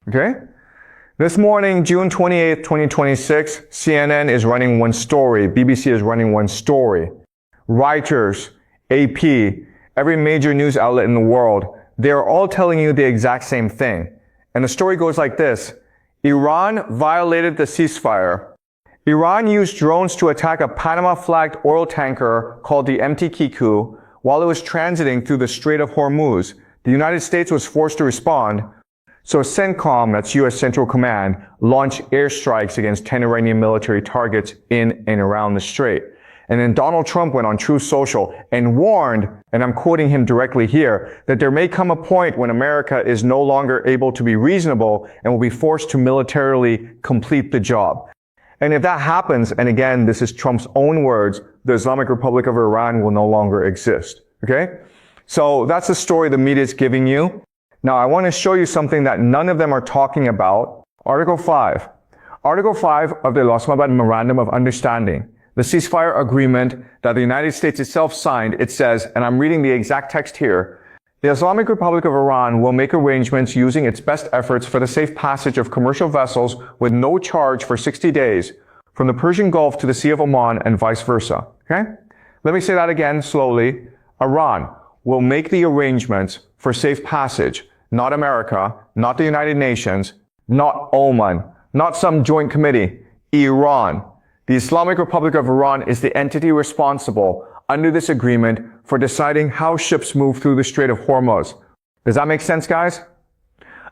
Okay? This morning, June 28th, 2026, CNN is running one story. BBC is running one story. Reuters, AP, every major news outlet in the world, they are all telling you the exact same thing. And the story goes like this. Iran violated the ceasefire. Iran used drones to attack a Panama-flagged oil tanker called the MT Kiku while it was transiting through the Strait of Hormuz. The United States was forced to respond. So CENTCOM, that's U.S. Central Command, launched airstrikes against 10 Iranian military targets in and around the strait. And then Donald Trump went on Truth Social and warned, and I'm quoting him directly here, that there may come a point when America is no longer able to be reasonable and will be forced to militarily complete the job. And if that happens, and again, this is Trump's own words, the Islamic Republic of Iran will no longer exist. Okay? So that's the story the media is giving you. Now, I want to show you something that none of them are talking about. Article 5. Article 5 of the Islamabad Memorandum of Understanding. The ceasefire agreement that the United States itself signed, it says, and I'm reading the exact text here, the Islamic Republic of Iran will make arrangements using its best efforts for the safe passage of commercial vessels with no charge for 60 days from the Persian Gulf to the Sea of Oman and vice versa. Okay? Let me say that again slowly. Iran will make the arrangements for safe passage. Not America, not the United Nations, not Oman, not some joint committee. Iran. The Islamic Republic of Iran is the entity responsible under this agreement for deciding how ships move through the Strait of Hormuz. Does that make sense, guys?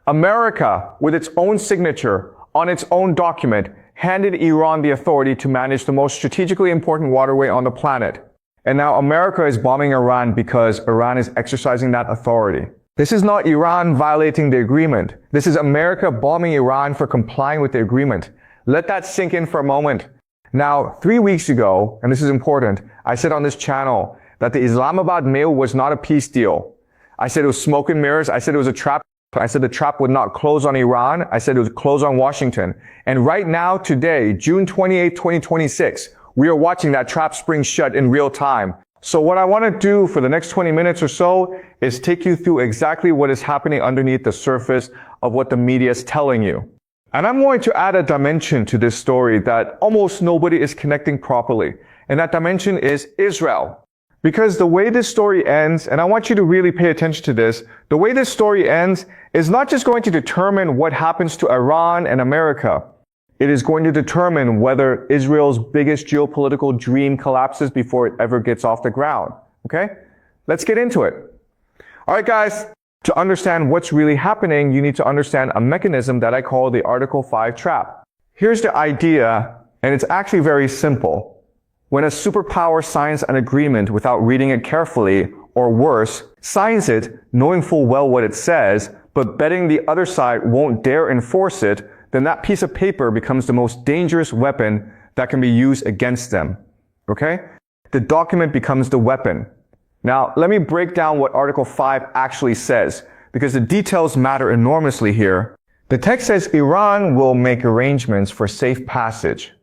America, with its own signature on its own document, handed Iran the authority to manage the most strategically important waterway on the planet. And now America is bombing Iran because Iran is exercising that authority. This is not Iran violating the agreement. This is America bombing Iran for complying with the agreement. Let that sink in for a moment. Now, 3 weeks ago, and this is important, I said on this channel that the Islamabad mail was not a peace deal. I said it was smoke and mirrors. I said it was a trap. I said the trap would not close on Iran. I said it would close on Washington. And right now, today, June 28, 2026, we are watching that trap spring shut in real time. So what I want to do for the next 20 minutes or so is take you through exactly what is happening underneath the surface of what the media is telling you. And I'm going to add a dimension to this story that almost nobody is connecting properly. And that dimension is Israel. Because the way this story ends, and I want you to really pay attention to this, the way this story ends is not just going to determine what happens to Iran and America. It is going to determine whether Israel's biggest geopolitical dream collapses before it ever gets off the ground. Okay? Let's get into it. All right, guys. To understand what's really happening, you need to understand a mechanism that I call the Article 5 trap. Here's the idea, and it's actually very simple. When a superpower signs an agreement without reading it carefully, or worse, signs it knowing full well what it says, but betting the other side won't dare enforce it, then that piece of paper becomes the most dangerous weapon that can be used against them. Okay? The document becomes the weapon. Now, let me break down what Article 5 actually says, because the details matter enormously here. The text says Iran will make arrangements for safe passage.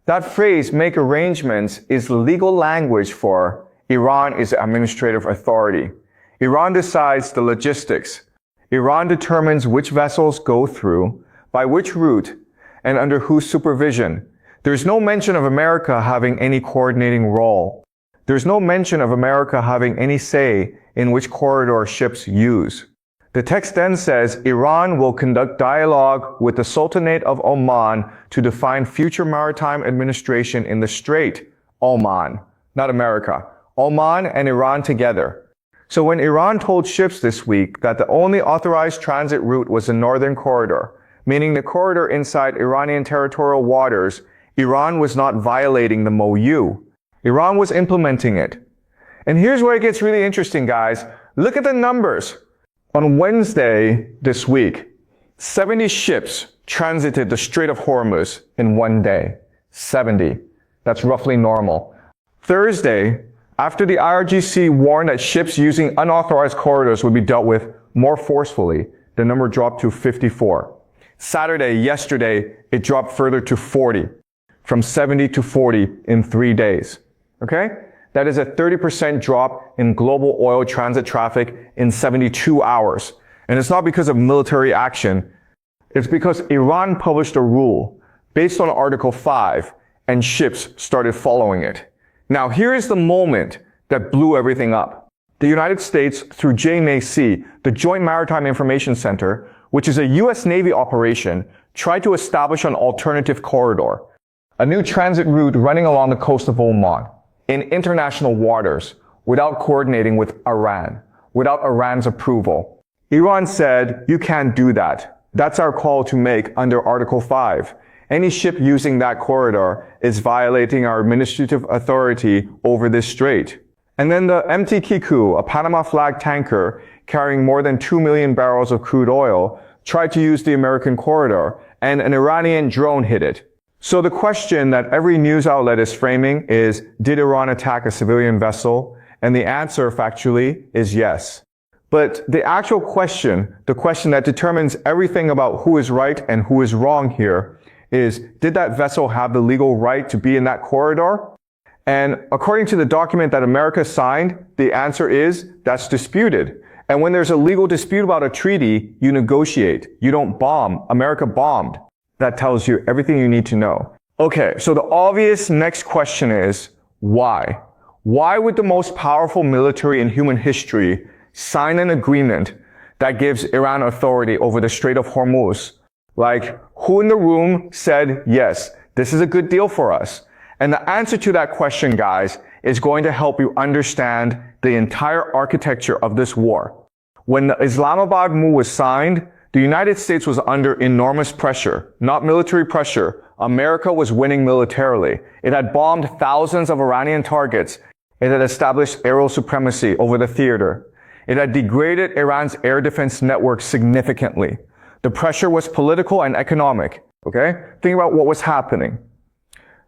That phrase, make arrangements, is legal language for Iran is the administrative authority. Iran decides the logistics. Iran determines which vessels go through, by which route, and under whose supervision. There's no mention of America having any coordinating role. There's no mention of America having any say in which corridor ships use. The text then says Iran will conduct dialogue with the Sultanate of Oman to define future maritime administration in the Strait. Oman, not America. Oman and Iran together. So when Iran told ships this week that the only authorized transit route was the northern corridor, meaning the corridor inside Iranian territorial waters, Iran was not violating the MOU. Iran was implementing it. And here's where it gets really interesting, guys. Look at the numbers. On Wednesday this week, 70 ships transited the Strait of Hormuz in one day. 70. That's roughly normal. Thursday, after the IRGC warned that ships using unauthorized corridors would be dealt with more forcefully, the number dropped to 54. Saturday, yesterday, it dropped further to 40. From 70 to 40 in 3 days. Okay? That is a 30% drop in global oil transit traffic in 72 hours. And it's not because of military action. It's because Iran published a rule based on Article 5 and ships started following it. Now here is the moment that blew everything up. The United States, through JMAC, the Joint Maritime Information Center, which is a U.S. Navy operation, tried to establish an alternative corridor, a new transit route running along the coast of Oman in international waters without coordinating with Iran, without Iran's approval. Iran said, you can't do that. That's our call to make under Article 5. Any ship using that corridor is violating our administrative authority over this strait. And then the MT Kiku, a Panama flag tanker carrying more than 2 million barrels of crude oil, tried to use the American corridor, and an Iranian drone hit it. So the question that every news outlet is framing is, did Iran attack a civilian vessel? And the answer, factually, is yes. But the actual question, the question that determines everything about who is right and who is wrong here, is, did that vessel have the legal right to be in that corridor? And according to the document that America signed, the answer is, that's disputed. And when there's a legal dispute about a treaty, you negotiate. You don't bomb. America bombed. That tells you everything you need to know. Okay, so the obvious next question is, why? Why would the most powerful military in human history sign an agreement that gives Iran authority over the Strait of Hormuz? Like, who in the room said, yes, this is a good deal for us? And the answer to that question, guys, is going to help you understand the entire architecture of this war. When the Islamabad MOU was signed, the United States was under enormous pressure, not military pressure. America was winning militarily. It had bombed thousands of Iranian targets. It had established aerial supremacy over the theater. It had degraded Iran's air defense network significantly. The pressure was political and economic. Okay? Think about what was happening.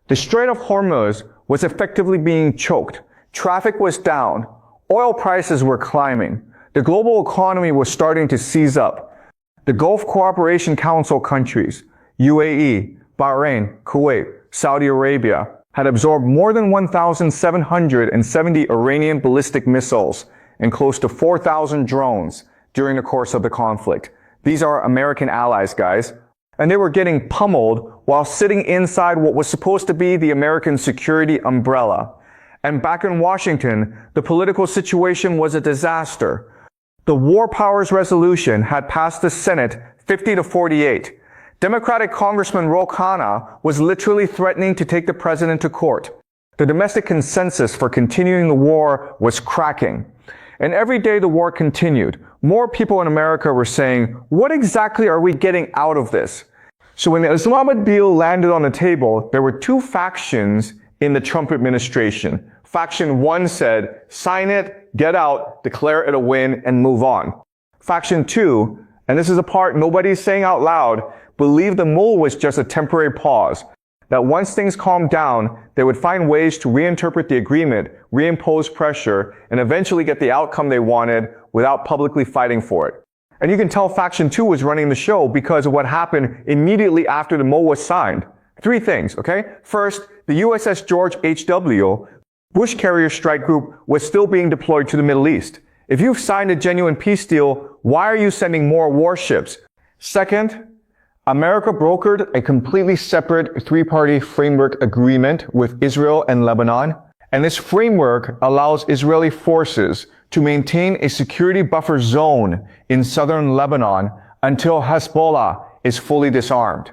The Strait of Hormuz was effectively being choked. Traffic was down. Oil prices were climbing. The global economy was starting to seize up. The Gulf Cooperation Council countries, UAE, Bahrain, Kuwait, Saudi Arabia, had absorbed more than 1,770 Iranian ballistic missiles and close to 4,000 drones during the course of the conflict. These are American allies, guys. And they were getting pummeled while sitting inside what was supposed to be the American security umbrella. And back in Washington, the political situation was a disaster. The War Powers Resolution had passed the Senate 50-48. Democratic Congressman Ro Khanna was literally threatening to take the president to court. The domestic consensus for continuing the war was cracking. And every day the war continued, more people in America were saying, what exactly are we getting out of this? So when the Islamabad deal landed on the table, there were two factions in the Trump administration. Faction 1 said, sign it, get out, declare it a win, and move on. Faction 2, and this is a part nobody's saying out loud, believed the MOU was just a temporary pause. That once things calmed down, they would find ways to reinterpret the agreement, reimpose pressure, and eventually get the outcome they wanted without publicly fighting for it. And you can tell Faction 2 was running the show because of what happened immediately after the MOU was signed. Three things, okay? First, the USS George H.W. Bush Carrier Strike Group was still being deployed to the Middle East. If you've signed a genuine peace deal, why are you sending more warships? Second, America brokered a completely separate three-party framework agreement with Israel and Lebanon. And this framework allows Israeli forces to maintain a security buffer zone in southern Lebanon until Hezbollah is fully disarmed.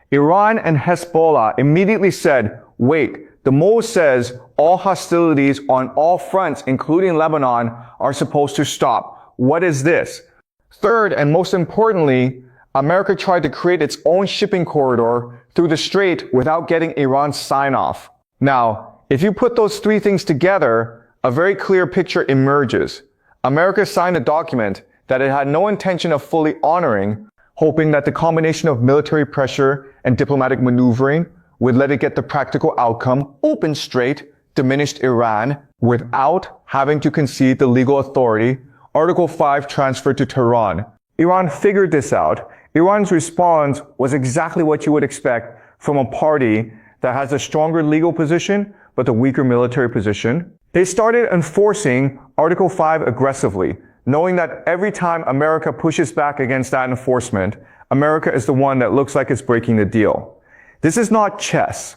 Iran and Hezbollah immediately said, wait, the MOU says all hostilities on all fronts, including Lebanon, are supposed to stop. What is this? Third, and most importantly, America tried to create its own shipping corridor through the strait without getting Iran's sign-off. Now, if you put those three things together, a very clear picture emerges. America signed a document that it had no intention of fully honoring, hoping that the combination of military pressure and diplomatic maneuvering would let it get the practical outcome, open strait, diminished Iran, without having to concede the legal authority, Article 5 transferred to Tehran. Iran figured this out. Iran's response was exactly what you would expect from a party that has a stronger legal position, but a weaker military position. They started enforcing Article 5 aggressively, knowing that every time America pushes back against that enforcement, America is the one that looks like it's breaking the deal. This is not chess.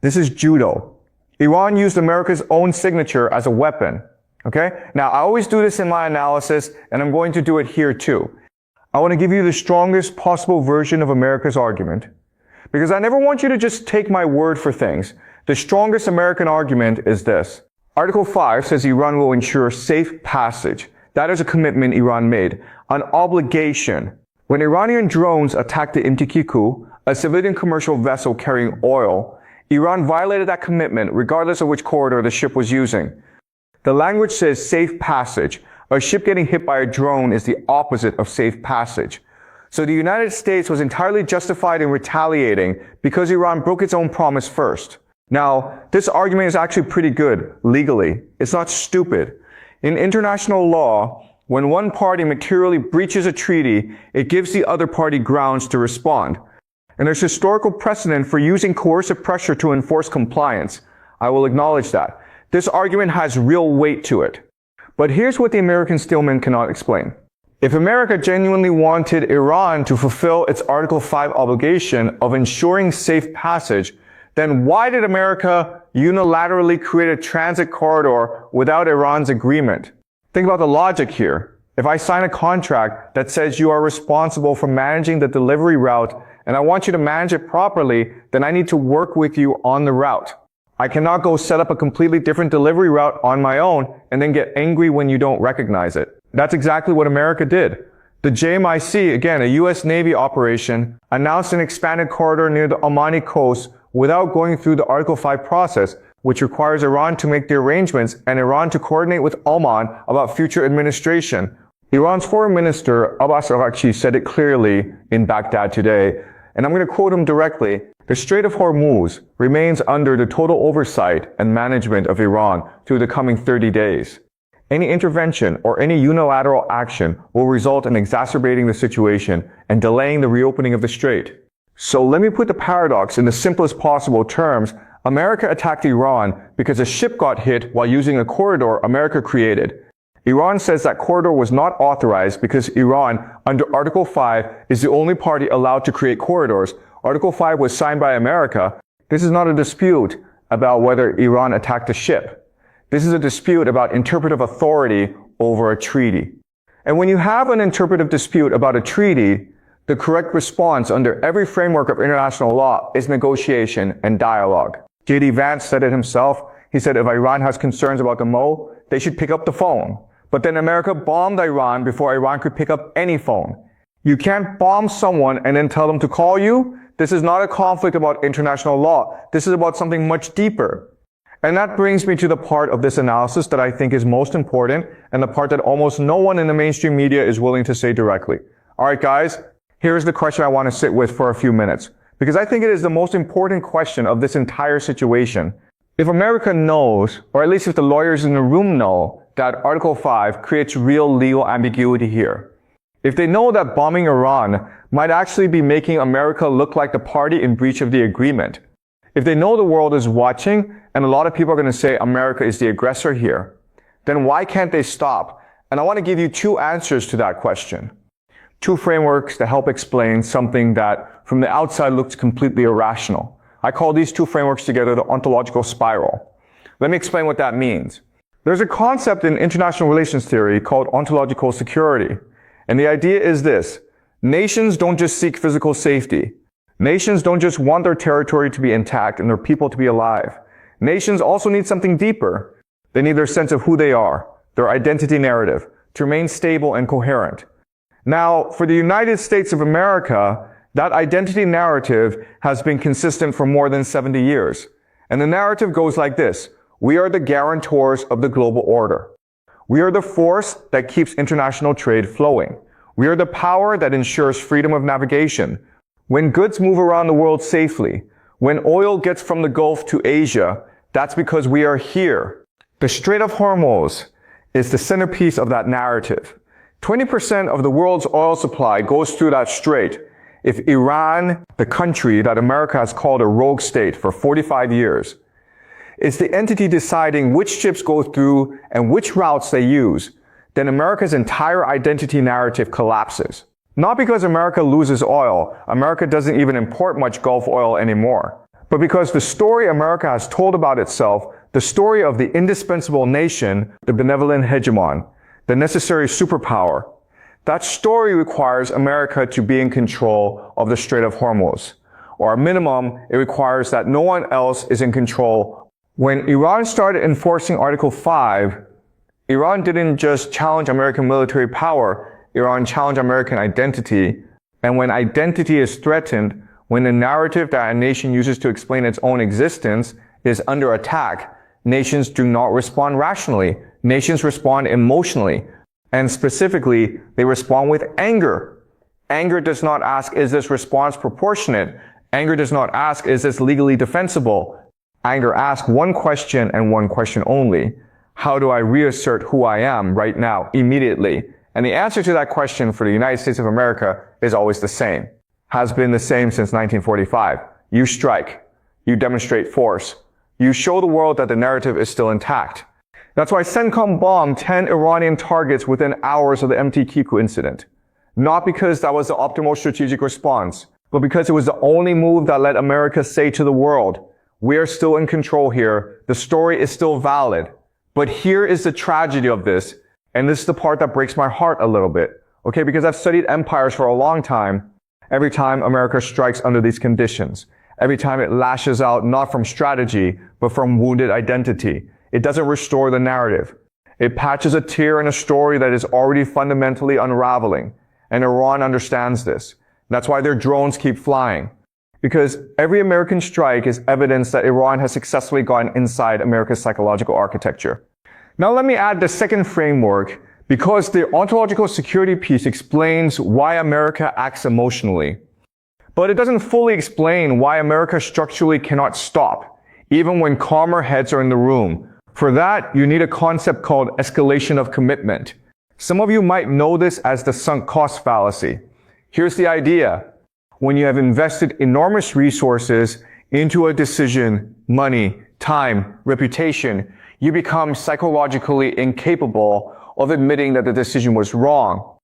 This is judo. Iran used America's own signature as a weapon. Okay? Now, I always do this in my analysis, and I'm going to do it here too. I want to give you the strongest possible version of America's argument, because I never want you to just take my word for things. The strongest American argument is this. Article 5 says Iran will ensure safe passage. That is a commitment Iran made, an obligation. When Iranian drones attacked the Imtikiku, a civilian commercial vessel carrying oil, Iran violated that commitment regardless of which corridor the ship was using. The language says safe passage. A ship getting hit by a drone is the opposite of safe passage. So the United States was entirely justified in retaliating because Iran broke its own promise first. Now, this argument is actually pretty good legally. It's not stupid. In international law, when one party materially breaches a treaty, it gives the other party grounds to respond. And there's historical precedent for using coercive pressure to enforce compliance. I will acknowledge that. This argument has real weight to it. But here's what the American steelman cannot explain. If America genuinely wanted Iran to fulfill its Article 5 obligation of ensuring safe passage, then why did America unilaterally create a transit corridor without Iran's agreement? Think about the logic here. If I sign a contract that says you are responsible for managing the delivery route and I want you to manage it properly, then I need to work with you on the route. I cannot go set up a completely different delivery route on my own and then get angry when you don't recognize it. That's exactly what America did. The JMIC, again, a U.S. Navy operation, announced an expanded corridor near the Omani coast without going through the Article 5 process, which requires Iran to make the arrangements and Iran to coordinate with Oman about future administration. Iran's foreign minister, Abbas Araghchi, said it clearly in Baghdad today, and I'm going to quote him directly. The Strait of Hormuz remains under the total oversight and management of Iran through the coming 30 days. Any intervention or any unilateral action will result in exacerbating the situation and delaying the reopening of the strait. So let me put the paradox in the simplest possible terms. America attacked Iran because a ship got hit while using a corridor America created. Iran says that corridor was not authorized because Iran, under Article 5, is the only party allowed to create corridors. Article 5 was signed by America. This is not a dispute about whether Iran attacked a ship. This is a dispute about interpretive authority over a treaty. And when you have an interpretive dispute about a treaty, the correct response under every framework of international law is negotiation and dialogue. J.D. Vance said it himself. He said if Iran has concerns about the Mo, they should pick up the phone. But then America bombed Iran before Iran could pick up any phone. You can't bomb someone and then tell them to call you. This is not a conflict about international law. This is about something much deeper. And that brings me to the part of this analysis that I think is most important and the part that almost no one in the mainstream media is willing to say directly. All right, guys, here's the question I want to sit with for a few minutes, because I think it is the most important question of this entire situation. If America knows, or at least if the lawyers in the room know, that Article 5 creates real legal ambiguity here, if they know that bombing Iran might actually be making America look like the party in breach of the agreement, if they know the world is watching and a lot of people are going to say America is the aggressor here, then why can't they stop? And I want to give you two answers to that question. Two frameworks to help explain something that from the outside looks completely irrational. I call these two frameworks together the ontological spiral. Let me explain what that means. There's a concept in international relations theory called ontological security. And the idea is this. Nations don't just seek physical safety. Nations don't just want their territory to be intact and their people to be alive. Nations also need something deeper. They need their sense of who they are, their identity narrative, to remain stable and coherent. Now, for the United States of America, that identity narrative has been consistent for more than 70 years. And the narrative goes like this. We are the guarantors of the global order. We are the force that keeps international trade flowing. We are the power that ensures freedom of navigation. When goods move around the world safely, when oil gets from the Gulf to Asia, that's because we are here. The Strait of Hormuz is the centerpiece of that narrative. 20% of the world's oil supply goes through that strait. If Iran, the country that America has called a rogue state for 45 years, is the entity deciding which ships go through and which routes they use, then America's entire identity narrative collapses. Not because America loses oil. America doesn't even import much Gulf oil anymore. But because the story America has told about itself, the story of the indispensable nation, the benevolent hegemon, the necessary superpower, that story requires America to be in control of the Strait of Hormuz. Or at minimum, it requires that no one else is in control. When Iran started enforcing Article 5, Iran didn't just challenge American military power, Iran challenged American identity. And when identity is threatened, when the narrative that a nation uses to explain its own existence is under attack, nations do not respond rationally. Nations respond emotionally. And specifically, they respond with anger. Anger does not ask, is this response proportionate? Anger does not ask, is this legally defensible? Anger asks one question and one question only. How do I reassert who I am right now, immediately? And the answer to that question for the United States of America is always the same. Has been the same since 1945. You strike. You demonstrate force. You show the world that the narrative is still intact. That's why CENTCOM bombed 10 Iranian targets within hours of the MTQ incident. Not because that was the optimal strategic response, but because it was the only move that let America say to the world, we are still in control here. The story is still valid. But here is the tragedy of this, and this is the part that breaks my heart a little bit. Okay, because I've studied empires for a long time. Every time America strikes under these conditions, every time it lashes out not from strategy, but from wounded identity, it doesn't restore the narrative. It patches a tear in a story that is already fundamentally unraveling. And Iran understands this. That's why their drones keep flying. Because every American strike is evidence that Iran has successfully gone inside America's psychological architecture. Now let me add the second framework, because the ontological security piece explains why America acts emotionally. But it doesn't fully explain why America structurally cannot stop, even when calmer heads are in the room. For that, you need a concept called escalation of commitment. Some of you might know this as the sunk cost fallacy. Here's the idea. When you have invested enormous resources into a decision, money, time, reputation, you become psychologically incapable of admitting that the decision was wrong.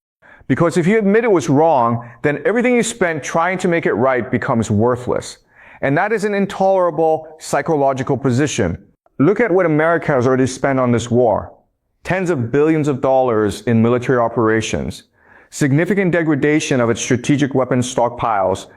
Because if you admit it was wrong, then everything you spent trying to make it right becomes worthless. And that is an intolerable psychological position. Look at what America has already spent on this war. Tens of billions of dollars in military operations, significant degradation of its strategic weapons stockpiles,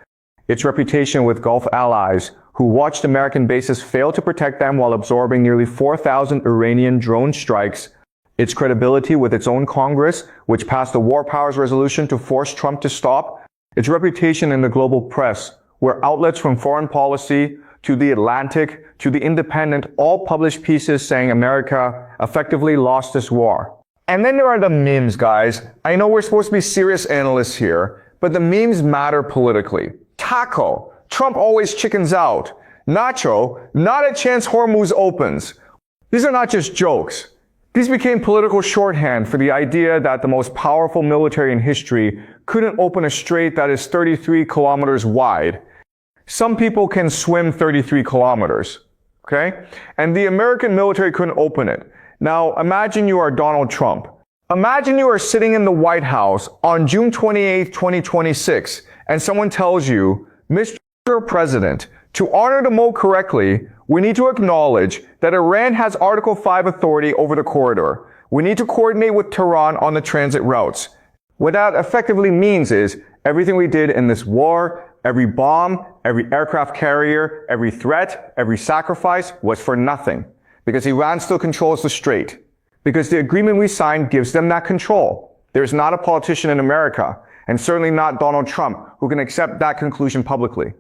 its reputation with Gulf allies who watched American bases fail to protect them while absorbing nearly 4,000 Iranian drone strikes, its credibility with its own Congress, which passed the War Powers Resolution to force Trump to stop, its reputation in the global press, where outlets from Foreign Policy to The Atlantic to The Independent all published pieces saying America effectively lost this war. And then there are the memes, guys. I know we're supposed to be serious analysts here, but the memes matter politically. Taco, Trump always chickens out. Nacho, not a chance Hormuz opens. These are not just jokes. These became political shorthand for the idea that the most powerful military in history couldn't open a strait that is 33 kilometers wide. Some people can swim 33 kilometers, okay? And the American military couldn't open it. Now, imagine you are Donald Trump. Imagine you are sitting in the White House on June 28, 2026, and someone tells you, Mr. President, to honor the mode correctly, we need to acknowledge that Iran has Article 5 authority over the corridor. We need to coordinate with Tehran on the transit routes. What that effectively means is everything we did in this war, every bomb, every aircraft carrier, every threat, every sacrifice was for nothing. Because Iran still controls the strait. Because the agreement we signed gives them that control. There's not a politician in America, and certainly not Donald Trump, who can accept that conclusion publicly.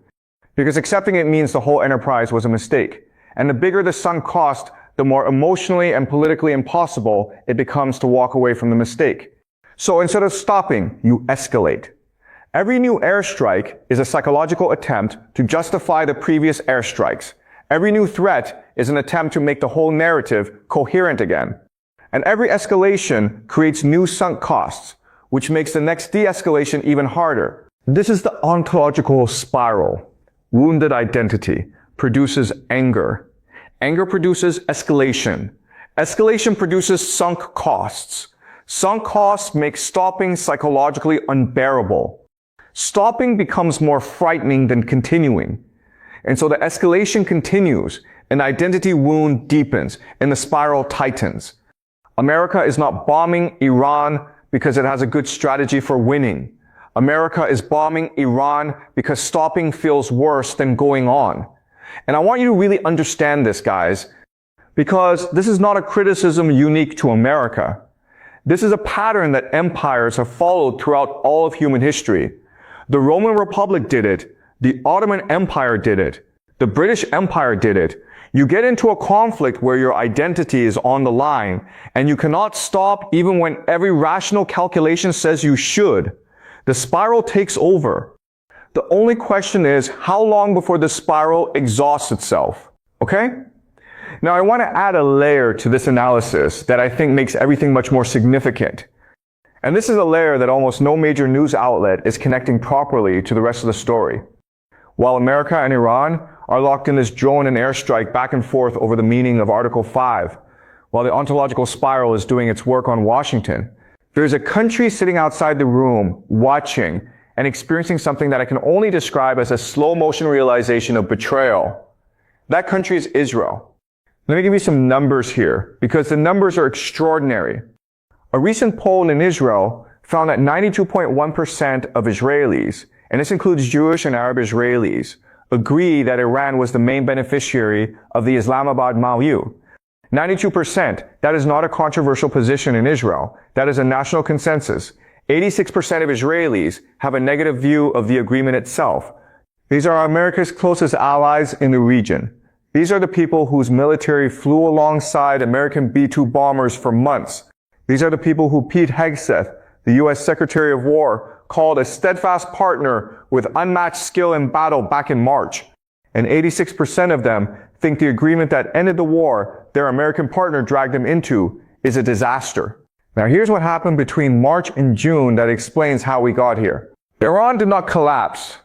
Because accepting it means the whole enterprise was a mistake. And the bigger the sunk cost, the more emotionally and politically impossible it becomes to walk away from the mistake. So instead of stopping, you escalate. Every new airstrike is a psychological attempt to justify the previous airstrikes. Every new threat is an attempt to make the whole narrative coherent again. And every escalation creates new sunk costs, which makes the next de-escalation even harder. This is the ontological spiral. Wounded identity produces anger. Anger produces escalation. Escalation produces sunk costs. Sunk costs make stopping psychologically unbearable. Stopping becomes more frightening than continuing. And so the escalation continues, an identity wound deepens, and the spiral tightens. America is not bombing Iran because it has a good strategy for winning. America is bombing Iran because stopping feels worse than going on. And I want you to really understand this, guys, because this is not a criticism unique to America. This is a pattern that empires have followed throughout all of human history. The Roman Republic did it. The Ottoman Empire did it. The British Empire did it. You get into a conflict where your identity is on the line, and you cannot stop even when every rational calculation says you should. The spiral takes over. The only question is, how long before the spiral exhausts itself? Okay? Now, I want to add a layer to this analysis that I think makes everything much more significant. And this is a layer that almost no major news outlet is connecting properly to the rest of the story. While America and Iran are locked in this drone and airstrike back and forth over the meaning of Article 5, while the ontological spiral is doing its work on Washington, there's a country sitting outside the room, watching and experiencing something that I can only describe as a slow-motion realization of betrayal. That country is Israel. Let me give you some numbers here, because the numbers are extraordinary. A recent poll in Israel found that 92.1% of Israelis, and this includes Jewish and Arab Israelis, agree that Iran was the main beneficiary of the Islamabad milieu. 92%, that is not a controversial position in Israel. That is a national consensus. 86% of Israelis have a negative view of the agreement itself. These are America's closest allies in the region. These are the people whose military flew alongside American B-2 bombers for months. These are the people who Pete Hegseth, the U.S. Secretary of War, called a steadfast partner with unmatched skill in battle back in March. And 86% of them think the agreement that ended the war their American partner dragged them into is a disaster. Now here's what happened between March and June that explains how we got here. Iran did not collapse.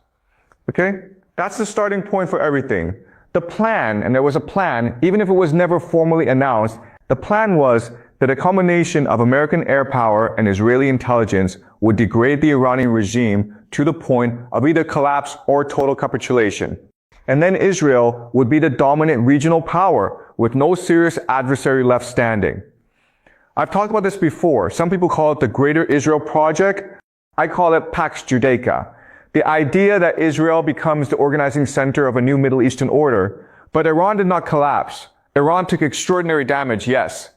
Okay? That's the starting point for everything. The plan, and there was a plan, even if it was never formally announced, the plan was that a combination of American air power and Israeli intelligence would degrade the Iranian regime to the point of either collapse or total capitulation. And then Israel would be the dominant regional power with no serious adversary left standing. I've talked about this before. Some people call it the Greater Israel Project. I call it Pax Americana. The idea that Israel becomes the organizing center of a new Middle Eastern order. But Iran did not collapse. Iran took extraordinary damage, yes.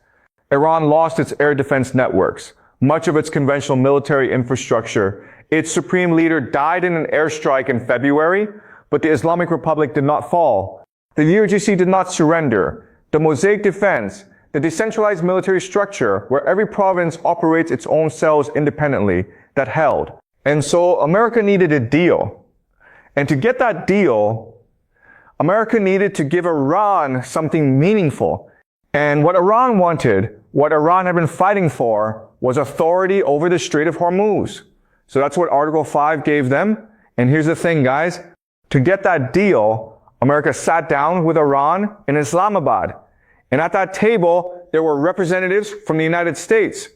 Iran lost its air defense networks, much of its conventional military infrastructure. Its supreme leader died in an airstrike in February, but the Islamic Republic did not fall. The URGC did not surrender. The Mosaic Defense, the decentralized military structure where every province operates its own cells independently, that held. And so America needed a deal. And to get that deal, America needed to give Iran something meaningful. And what Iran wanted, what Iran had been fighting for, was authority over the Strait of Hormuz. So that's what Article 5 gave them. And here's the thing, guys. To get that deal, America sat down with Iran in Islamabad. And at that table, there were representatives from the United States.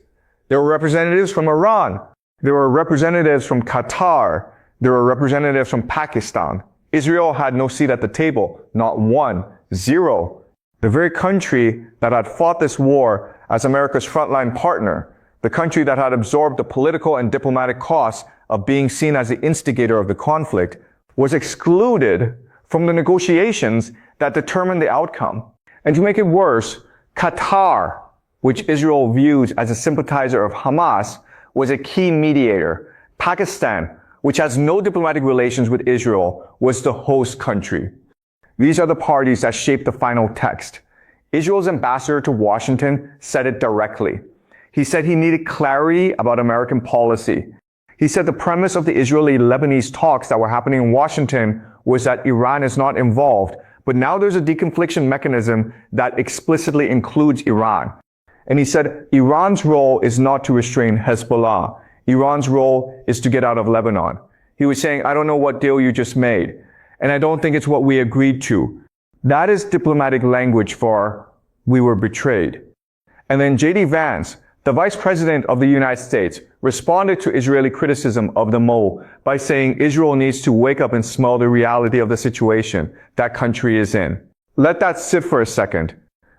There were representatives from Iran. There were representatives from Qatar. There were representatives from Pakistan. Israel had no seat at the table. Not one. Zero. The very country that had fought this war as America's frontline partner, the country that had absorbed the political and diplomatic costs of being seen as the instigator of the conflict, was excluded from the negotiations that determined the outcome. And to make it worse, Qatar, which Israel views as a sympathizer of Hamas, was a key mediator. Pakistan, which has no diplomatic relations with Israel, was the host country. These are the parties that shaped the final text. Israel's ambassador to Washington said it directly. He said he needed clarity about American policy. He said the premise of the Israeli-Lebanese talks that were happening in Washington was that Iran is not involved, but now there's a deconfliction mechanism that explicitly includes Iran. And he said Iran's role is not to restrain Hezbollah. Iran's role is to get out of Lebanon. He was saying, I don't know what deal you just made, and I don't think it's what we agreed to. That is diplomatic language for we were betrayed. And then J.D. Vance, The Vice President of the United States responded to Israeli criticism of the mole by saying Israel needs to wake up and smell the reality of the situation that country is in. Let that sit for a second.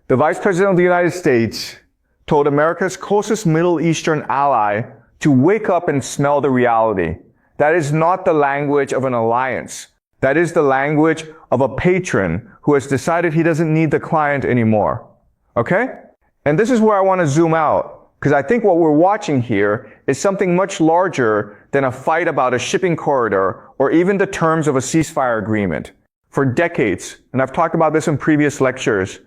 The Vice President of the United States told America's closest Middle Eastern ally to wake up and smell the reality. That is not the language of an alliance. That is the language of a patron who has decided he doesn't need the client anymore. Okay? And this is where I want to zoom out, because I think what we're watching here is something much larger than a fight about a shipping corridor or even the terms of a ceasefire agreement. For decades, and I've talked about this in previous lectures,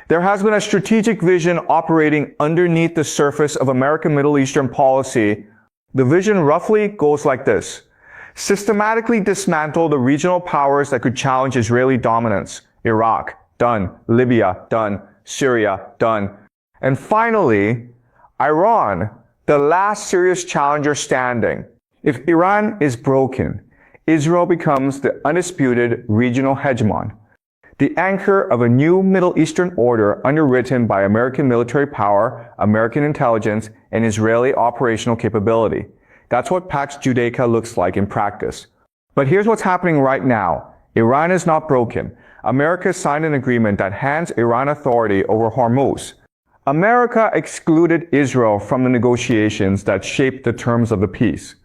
there has been a strategic vision operating underneath the surface of American Middle Eastern policy. The vision roughly goes like this. Systematically dismantle the regional powers that could challenge Israeli dominance. Iraq, done. Libya, done. Syria, done. And finally, Iran, the last serious challenger standing. If Iran is broken, Israel becomes the undisputed regional hegemon, the anchor of a new Middle Eastern order underwritten by American military power, American intelligence, and Israeli operational capability. That's what Pax Judaica looks like in practice. But here's what's happening right now. Iran is not broken. America signed an agreement that hands Iran authority over Hormuz. America excluded Israel from the negotiations that shaped the terms of the peace.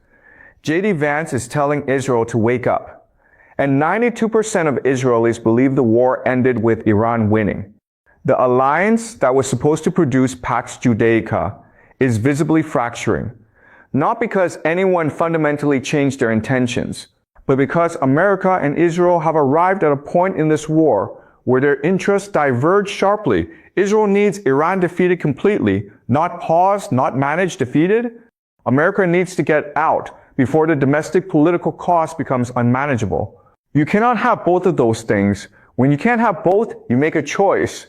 J.D. Vance is telling Israel to wake up. And 92% of Israelis believe the war ended with Iran winning. The alliance that was supposed to produce Pax Judaica is visibly fracturing. Not because anyone fundamentally changed their intentions, but because America and Israel have arrived at a point in this war where their interests diverge sharply. Israel needs Iran defeated completely, not paused, not managed, defeated. America needs to get out before the domestic political cost becomes unmanageable. You cannot have both of those things. When you can't have both, you make a choice.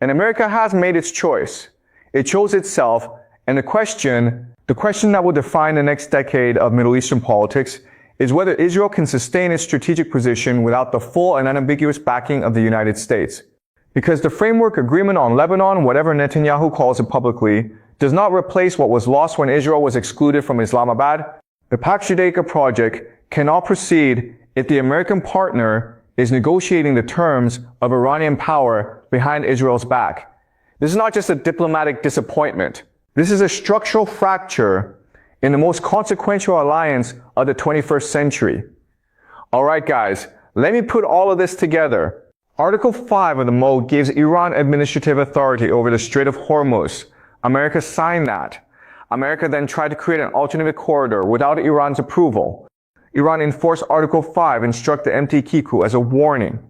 And America has made its choice. It chose itself, and the question that will define the next decade of Middle Eastern politics is whether Israel can sustain its strategic position without the full and unambiguous backing of the United States. Because the framework agreement on Lebanon, whatever Netanyahu calls it publicly, does not replace what was lost when Israel was excluded from Islamabad. The Pax Judaica project cannot proceed if the American partner is negotiating the terms of Iranian power behind Israel's back. This is not just a diplomatic disappointment. This is a structural fracture in the most consequential alliance of the 21st century. Alright guys, let me put all of this together. Article 5 of the MoU gives Iran administrative authority over the Strait of Hormuz. America signed that. America then tried to create an alternative corridor without Iran's approval. Iran enforced Article 5 and struck the MT-Kiku as a warning.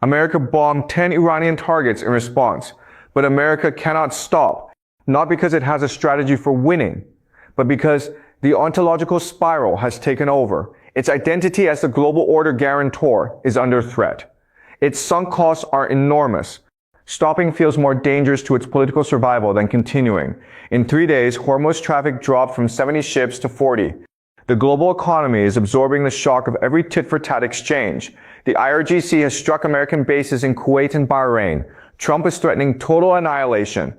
America bombed 10 Iranian targets in response. But America cannot stop, not because it has a strategy for winning, but because the ontological spiral has taken over. Its identity as the global order guarantor is under threat. Its sunk costs are enormous. Stopping feels more dangerous to its political survival than continuing. In 3 days, Hormuz traffic dropped from 70 ships to 40. The global economy is absorbing the shock of every tit-for-tat exchange. The IRGC has struck American bases in Kuwait and Bahrain. Trump is threatening total annihilation.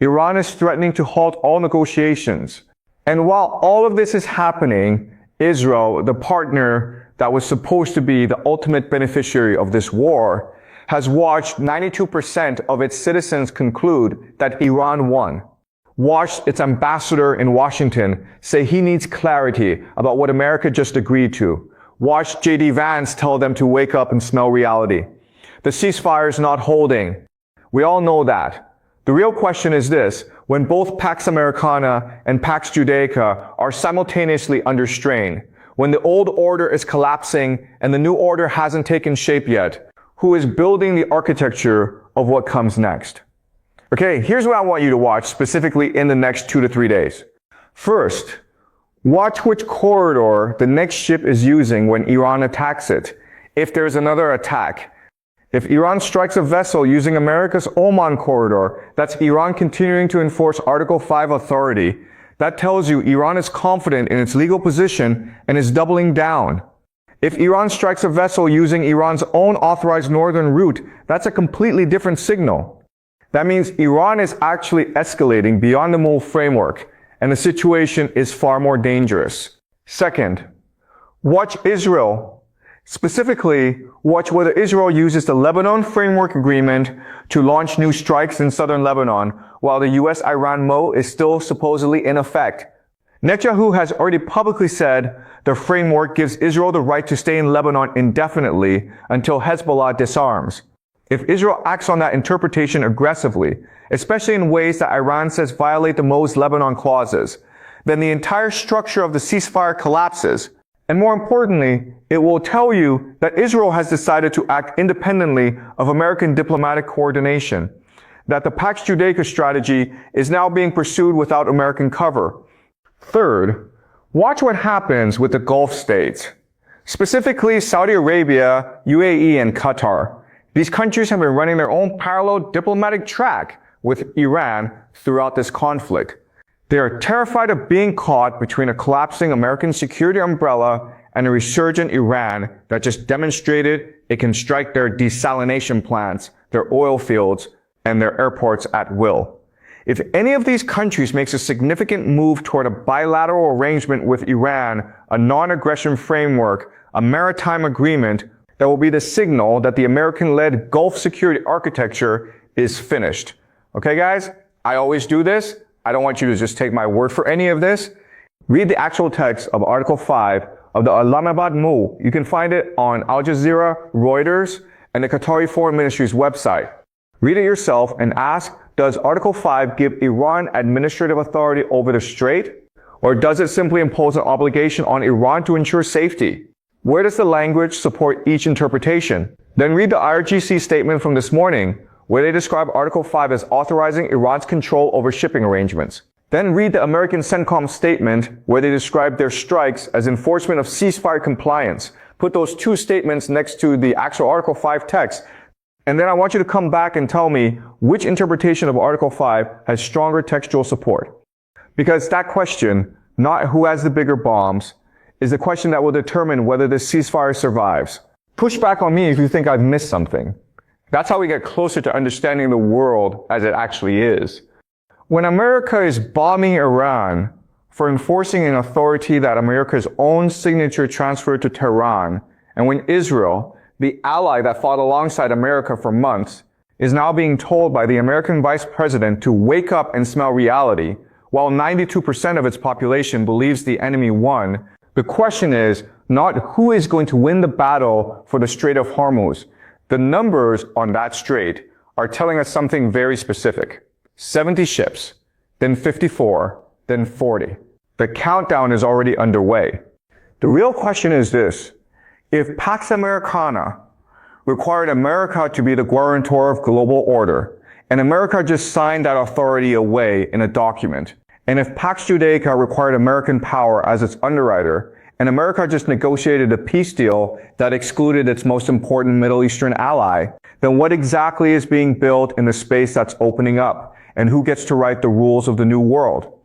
Iran is threatening to halt all negotiations. And while all of this is happening, Israel, the partner that was supposed to be the ultimate beneficiary of this war, has watched 92% of its citizens conclude that Iran won. Watched its ambassador in Washington say he needs clarity about what America just agreed to. Watched J.D. Vance tell them to wake up and smell reality. The ceasefire is not holding. We all know that. The real question is this: when both Pax Americana and Pax Judaica are simultaneously under strain, when the old order is collapsing and the new order hasn't taken shape yet, who is building the architecture of what comes next? Okay, here's what I want you to watch specifically in the next 2 to 3 days. First, watch which corridor the next ship is using when Iran attacks it, if there's another attack. If Iran strikes a vessel using America's Oman corridor, that's Iran continuing to enforce Article 5 authority. That tells you Iran is confident in its legal position and is doubling down. If Iran strikes a vessel using Iran's own authorized northern route, that's a completely different signal. That means Iran is actually escalating beyond the mold framework, and the situation is far more dangerous. Second, watch Israel. Specifically, watch whether Israel uses the Lebanon Framework Agreement to launch new strikes in southern Lebanon, while the US-Iran MO is still supposedly in effect. Netanyahu has already publicly said the framework gives Israel the right to stay in Lebanon indefinitely until Hezbollah disarms. If Israel acts on that interpretation aggressively, especially in ways that Iran says violate the MO's Lebanon clauses, then the entire structure of the ceasefire collapses. And more importantly, it will tell you that Israel has decided to act independently of American diplomatic coordination, that the Pax Judaica strategy is now being pursued without American cover. Third, watch what happens with the Gulf states, specifically Saudi Arabia, UAE, and Qatar. These countries have been running their own parallel diplomatic track with Iran throughout this conflict. They are terrified of being caught between a collapsing American security umbrella and a resurgent Iran that just demonstrated it can strike their desalination plants, their oil fields, and their airports at will. If any of these countries makes a significant move toward a bilateral arrangement with Iran, a non-aggression framework, a maritime agreement, that will be the signal that the American-led Gulf security architecture is finished. Okay, guys? I always do this. I don't want you to just take my word for any of this. Read the actual text of Article 5 of the Islamabad MOU. You can find it on Al Jazeera, Reuters, and the Qatari Foreign Ministry's website. Read it yourself and ask, does Article 5 give Iran administrative authority over the strait? Or does it simply impose an obligation on Iran to ensure safety? Where does the language support each interpretation? Then read the IRGC statement from this morning, where they describe Article 5 as authorizing Iran's control over shipping arrangements. Then read the American CENTCOM statement, where they describe their strikes as enforcement of ceasefire compliance. Put those two statements next to the actual Article 5 text. And then I want you to come back and tell me which interpretation of Article 5 has stronger textual support. Because that question, not who has the bigger bombs, is the question that will determine whether this ceasefire survives. Push back on me if you think I've missed something. That's how we get closer to understanding the world as it actually is. When America is bombing Iran for enforcing an authority that America's own signature transferred to Tehran, and when Israel, the ally that fought alongside America for months, is now being told by the American vice president to wake up and smell reality, while 92% of its population believes the enemy won, the question is not who is going to win the battle for the Strait of Hormuz. The numbers on that strait are telling us something very specific. 70 ships, then 54, then 40. The countdown is already underway. The real question is this. If Pax Americana required America to be the guarantor of global order, and America just signed that authority away in a document, and if Pax Judaica required American power as its underwriter, and America just negotiated a peace deal that excluded its most important Middle Eastern ally, then what exactly is being built in the space that's opening up? And who gets to write the rules of the new world?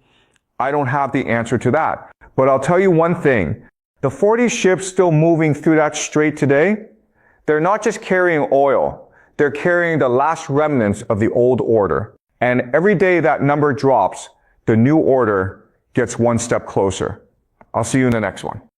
I don't have the answer to that. But I'll tell you one thing. The 40 ships still moving through that strait today, they're not just carrying oil. They're carrying the last remnants of the old order. And every day that number drops, the new order gets one step closer. I'll see you in the next one.